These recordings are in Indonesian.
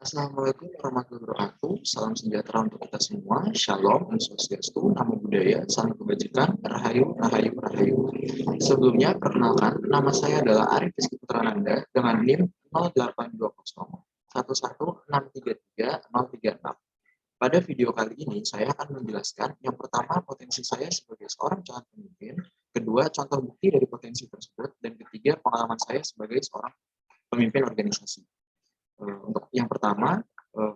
Assalamualaikum warahmatullahi wabarakatuh. Salam sejahtera untuk kita semua. Shalom, Om Swastiastu, Namo Buddhaya, Salam Kebajikan, Rahayu, Rahayu, Rahayu. Sebelumnya, perkenalkan, nama saya adalah Arif Rizky Putrananda dengan NIM 0820 11633 Pada video kali ini, saya akan menjelaskan yang pertama potensi saya sebagai seorang calon pemimpin, kedua contoh bukti dari potensi tersebut, dan ketiga pengalaman saya sebagai seorang pemimpin organisasi. Untuk yang pertama,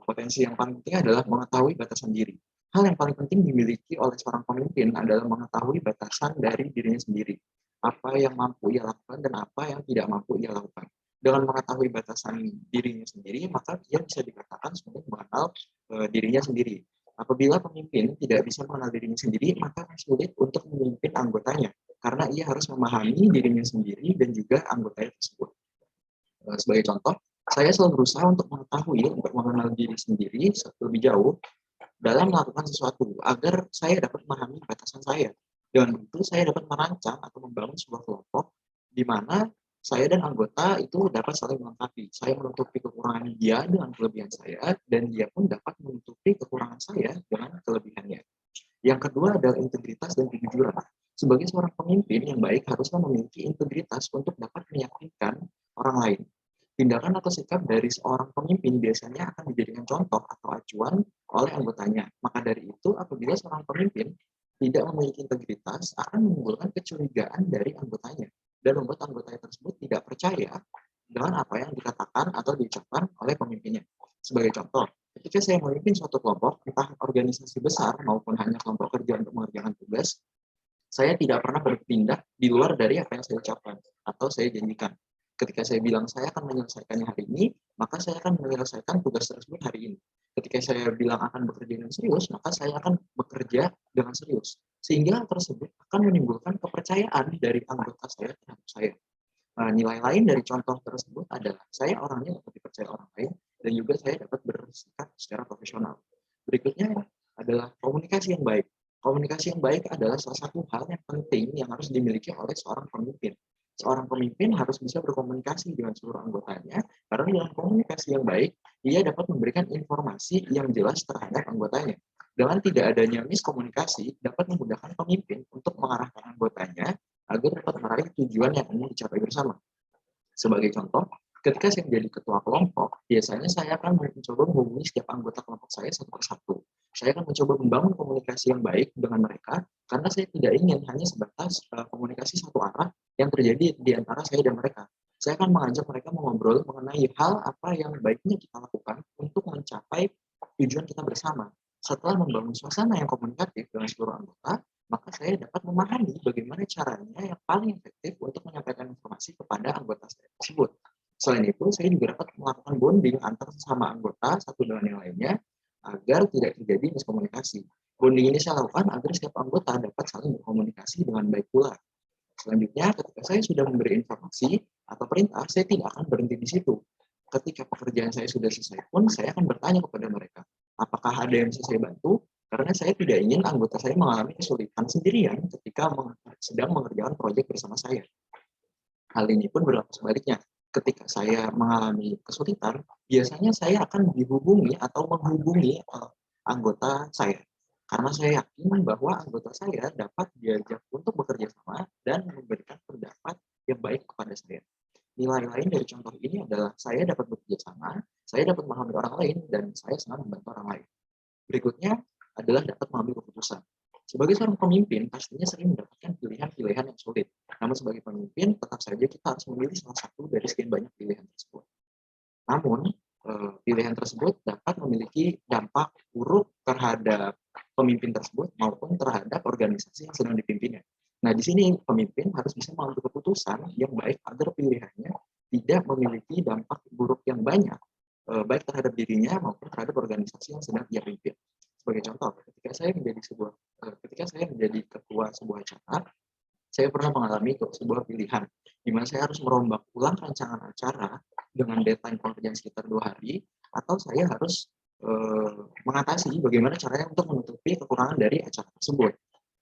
potensi yang paling penting adalah mengetahui batasan diri. Hal yang paling penting dimiliki oleh seorang pemimpin adalah mengetahui batasan dari dirinya sendiri. Apa yang mampu ia lakukan dan apa yang tidak mampu ia lakukan. Dengan mengetahui batasan dirinya sendiri, maka ia bisa dikatakan sebagai mengenal dirinya sendiri. Apabila pemimpin tidak bisa mengenal dirinya sendiri, maka sulit untuk memimpin anggotanya, karena ia harus memahami dirinya sendiri dan juga anggotanya tersebut. Sebagai contoh, saya selalu berusaha untuk mengetahui, untuk mengenal diri sendiri lebih jauh dalam melakukan sesuatu agar saya dapat memahami batasan saya. Dengan begitu, saya dapat merancang atau membangun sebuah kelompok di mana saya dan anggota itu dapat saling melengkapi. Saya menutupi kekurangan dia dengan kelebihan saya, dan dia pun dapat menutupi kekurangan saya dengan kelebihannya. Yang kedua adalah integritas dan kejujuran. Sebagai seorang pemimpin yang baik haruslah memiliki integritas untuk dapat meyakinkan orang lain. Tindakan atau sikap dari seorang pemimpin biasanya akan dijadikan contoh atau acuan oleh anggotanya. Maka dari itu, apabila seorang pemimpin tidak memiliki integritas, akan menimbulkan kecurigaan dari anggotanya dan membuat anggotanya tersebut tidak percaya dengan apa yang dikatakan atau diucapkan oleh pemimpinnya. Sebagai contoh, ketika saya memimpin suatu kelompok, entah organisasi besar maupun hanya kelompok kerja untuk mengerjakan tugas, saya tidak pernah bertindak di luar dari apa yang saya ucapkan atau saya janjikan. Ketika saya bilang saya akan menyelesaikannya hari ini, maka saya akan menyelesaikan tugas tersebut hari ini. Ketika saya bilang akan bekerja dengan serius, maka saya akan bekerja dengan serius. Sehingga hal tersebut akan menimbulkan kepercayaan dari anggota saya terhadap saya. Nilai lain dari contoh tersebut adalah saya orangnya dapat dipercaya orang lain dan juga saya dapat bersikap secara profesional. Berikutnya adalah komunikasi yang baik. Komunikasi yang baik adalah salah satu hal yang penting yang harus dimiliki oleh seorang pemimpin. Seorang pemimpin harus bisa berkomunikasi dengan seluruh anggotanya, karena dengan komunikasi yang baik, ia dapat memberikan informasi yang jelas terhadap anggotanya. Dengan tidak adanya miskomunikasi, dapat memudahkan pemimpin untuk mengarahkan anggotanya agar dapat meraih tujuan yang ingin dicapai bersama. Sebagai contoh, ketika saya menjadi ketua kelompok, biasanya saya akan mencoba menghubungi setiap anggota kelompok saya satu persatu. Saya akan mencoba membangun komunikasi yang baik dengan mereka, karena saya tidak ingin hanya sebatas komunikasi satu arah yang terjadi di antara saya dan mereka. Saya akan mengajak mereka mengobrol mengenai hal apa yang baiknya kita lakukan untuk mencapai tujuan kita bersama. Setelah membangun suasana yang komunikatif dengan seluruh anggota, maka saya dapat memahami bagaimana caranya yang paling efektif untuk menyampaikan informasi kepada anggota saya tersebut. Selain itu, saya juga dapat melakukan bonding antar sesama anggota satu dengan yang lainnya agar tidak terjadi miskomunikasi. Bonding ini saya lakukan agar setiap anggota dapat saling berkomunikasi dengan baik pula. Selanjutnya, ketika saya sudah memberi informasi atau perintah, saya tidak akan berhenti di situ. Ketika pekerjaan saya sudah selesai pun, saya akan bertanya kepada mereka, apakah ada yang bisa saya bantu? Karena saya tidak ingin anggota saya mengalami kesulitan sendirian ketika sedang mengerjakan proyek bersama saya. Hal ini pun berlaku sebaliknya. Ketika saya mengalami kesulitan, biasanya saya akan dihubungi atau menghubungi anggota saya. Karena saya yakin bahwa anggota saya dapat diajak untuk bekerja sama dan memberikan pendapat yang baik kepada saya. Nilai lain dari contoh ini adalah saya dapat bekerja sama, saya dapat memahami orang lain, dan saya sangat membantu orang lain. Berikutnya adalah dapat mengambil keputusan. Sebagai seorang pemimpin, pastinya sering mendapatkan pilihan-pilihan yang sulit. Namun sebagai pemimpin, tetap saja kita harus memilih salah satu dari sekian banyak pilihan tersebut. Namun, pilihan tersebut dapat memiliki dampak buruk terhadap pemimpin tersebut maupun terhadap organisasi yang sedang dipimpinnya. Nah, di sini pemimpin harus bisa mengambil keputusan yang baik agar pilihannya tidak memiliki dampak buruk yang banyak, baik terhadap dirinya maupun terhadap organisasi yang sedang ia pimpin. Sebagai contoh, ketika saya menjadi ketua sebuah acara, saya pernah mengalami sebuah pilihan di mana saya harus merombak ulang rancangan acara dengan deadline pekerjaan sekitar 2 hari, atau saya harus mengatasi bagaimana caranya untuk menutupi kekurangan dari acara tersebut.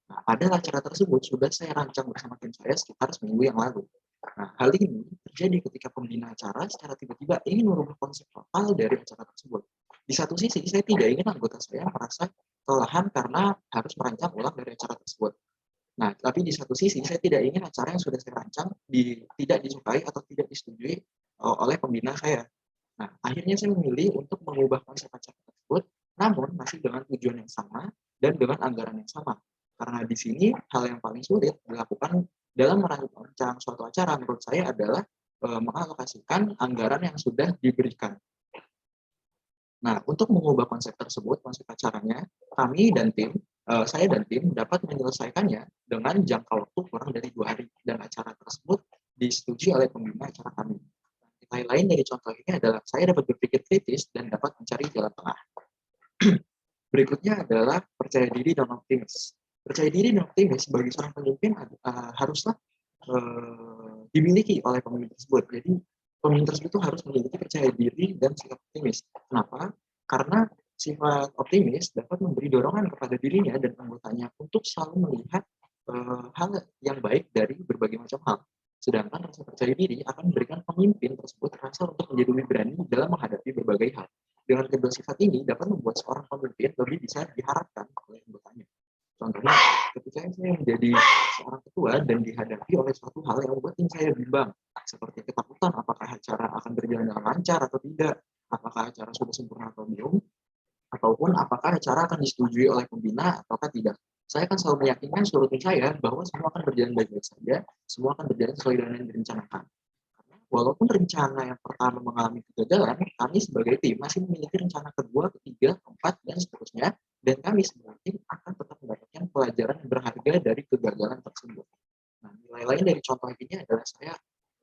Nah, pada acara tersebut sudah saya rancang bersama tim saya sekitar seminggu yang lalu. Nah, hal ini terjadi ketika pembina acara secara tiba-tiba ingin merubah konsep total dari acara tersebut. Di satu sisi, saya tidak ingin anggota saya merasa kelelahan karena harus merancang ulang dari acara tersebut. Nah, tapi di satu sisi, saya tidak ingin acara yang sudah saya rancang tidak disukai atau tidak disetujui oleh pembina saya. Nah, akhirnya saya memilih untuk mengubah konsep acara tersebut, namun masih dengan tujuan yang sama dan dengan anggaran yang sama. Karena di sini hal yang paling sulit dilakukan dalam merancang suatu acara menurut saya adalah mengalokasikan anggaran yang sudah diberikan. Nah, untuk mengubah konsep tersebut, konsep acaranya, saya dan tim dapat menyelesaikannya dengan jangka waktu kurang dari 2 hari, dan acara tersebut disetujui oleh pembina acara kami. Nilai lain dari contoh ini adalah saya dapat berpikir kritis dan dapat mencari jalan tengah. Berikutnya adalah percaya diri dan optimis. Percaya diri dan optimis bagi seorang pemimpin haruslah dimiliki oleh pemimpin tersebut. Jadi pemimpin tersebut harus memiliki percaya diri dan sikap optimis. Kenapa? Karena sifat optimis dapat memberi dorongan kepada dirinya dan anggotanya untuk selalu melihat hal yang baik dari berbagai macam hal. Sedangkan rasa percaya diri akan memberikan pemimpin tersebut rasa untuk menjadi lebih berani dalam menghadapi berbagai hal. Dengan kedua sifat ini dapat membuat seorang pemimpin lebih bisa diharapkan oleh anggotanya. Contohnya, ketika saya menjadi seorang ketua dan dihadapi oleh suatu hal yang membuat tim saya bimbang, seperti ketakutan apakah acara akan berjalan dengan lancar atau tidak, apakah acara sudah sempurna atau belum, ataupun apakah acara akan disetujui oleh pembina ataukah tidak. Saya akan selalu meyakinkan seluruh tim saya bahwa semua akan berjalan baik-baik saja, semua akan berjalan sesuai dengan yang direncanakan. Walaupun rencana yang pertama mengalami kegagalan, kami sebagai tim masih memiliki rencana kedua, ketiga, keempat, dan seterusnya, dan kami sebagai tim akan tetap mendapatkan pelajaran yang berharga dari kegagalan tersebut. Nah, nilai lain dari contoh ini adalah saya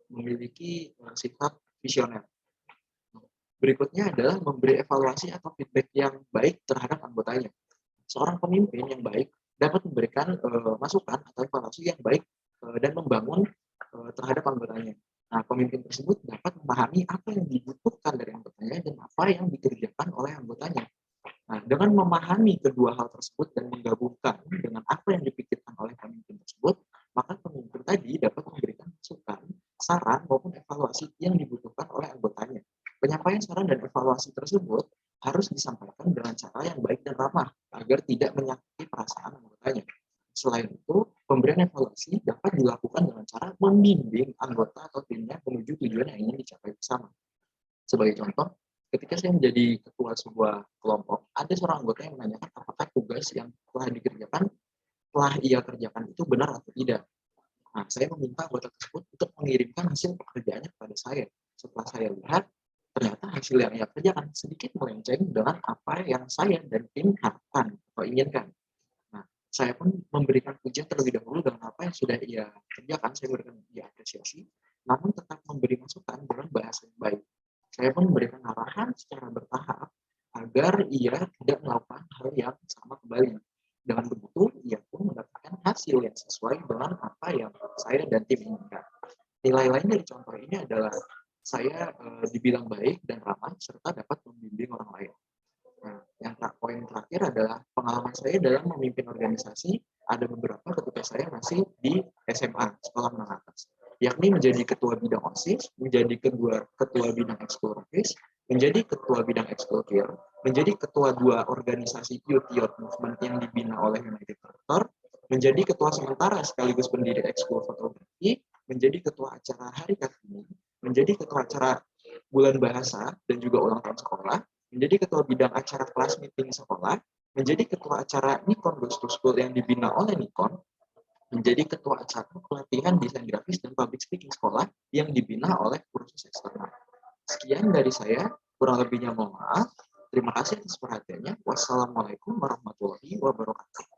memiliki sifat visioner. Berikutnya adalah memberi evaluasi atau feedback yang baik terhadap anggotanya. Seorang pemimpin yang baik dapat memberikan masukan atau evaluasi yang baik dan membangun terhadap anggotanya. Nah, pemimpin tersebut dapat memahami apa yang dibutuhkan dari anggotanya dan apa yang dikerjakan oleh anggotanya. Nah, dengan memahami kedua hal tersebut dan menggabungkan dengan apa yang dipikirkan oleh pemimpin tersebut, maka pemimpin tadi dapat memberikan masukan, saran maupun evaluasi yang dibutuhkan oleh anggotanya. Penyampaian saran dan evaluasi tersebut harus disampaikan dengan cara yang baik dan ramah agar tidak menyakiti perasaan anggotanya. Selain itu, pemberian evaluasi dapat dilakukan dengan cara membimbing anggota atau timnya menuju tujuan yang ingin dicapai bersama. Sebagai contoh, ketika saya menjadi ketua sebuah kelompok, ada seorang anggota yang menanyakan apakah tugas yang telah ia kerjakan itu benar atau tidak. Nah, saya meminta anggota tersebut untuk mengirimkan hasil pekerjaannya kepada saya. Setelah saya lihat, ternyata hasil yang ia kerjakan sedikit melenceng dengan apa yang saya dan tim harapkan atau inginkan. Nah, saya pun memberikan pujian terlebih dahulu dengan apa yang sudah ia kerjakan, saya berikan dia apresiasi, namun tetap memberi masukan dengan bahasa yang baik. Saya pun memberikan arahan secara bertahap agar ia tidak melakukan hal yang sama kembali. Dengan begitu, ia pun mendapatkan hasil yang sesuai dengan apa yang saya dan tim inginkan. Nilai lain dari contoh ini adalah saya dibilang baik dan ramah serta dapat membimbing orang lain. Nah, yang poin terakhir adalah pengalaman saya dalam memimpin organisasi ada beberapa ketika saya masih di SMA, sekolah menengah atas, yakni menjadi ketua bidang OSIS, menjadi ketua bidang ekskul rohis, menjadi ketua bidang ekskul kir, menjadi ketua 2 organisasi youth movement yang dibina oleh United Rector, menjadi ketua sementara sekaligus pendiri ekskul fotografi, menjadi ketua acara Hari Kartini, menjadi ketua acara bulan bahasa dan juga ulang tahun sekolah, menjadi ketua bidang acara kelas meeting sekolah, menjadi ketua acara Nikon Goes to School yang dibina oleh Nikon, menjadi ketua acara pelatihan desain grafis dan public speaking sekolah yang dibina oleh kursus eksternal. Sekian dari saya, kurang lebihnya mohon maaf. Terima kasih atas perhatiannya. Wassalamualaikum warahmatullahi wabarakatuh.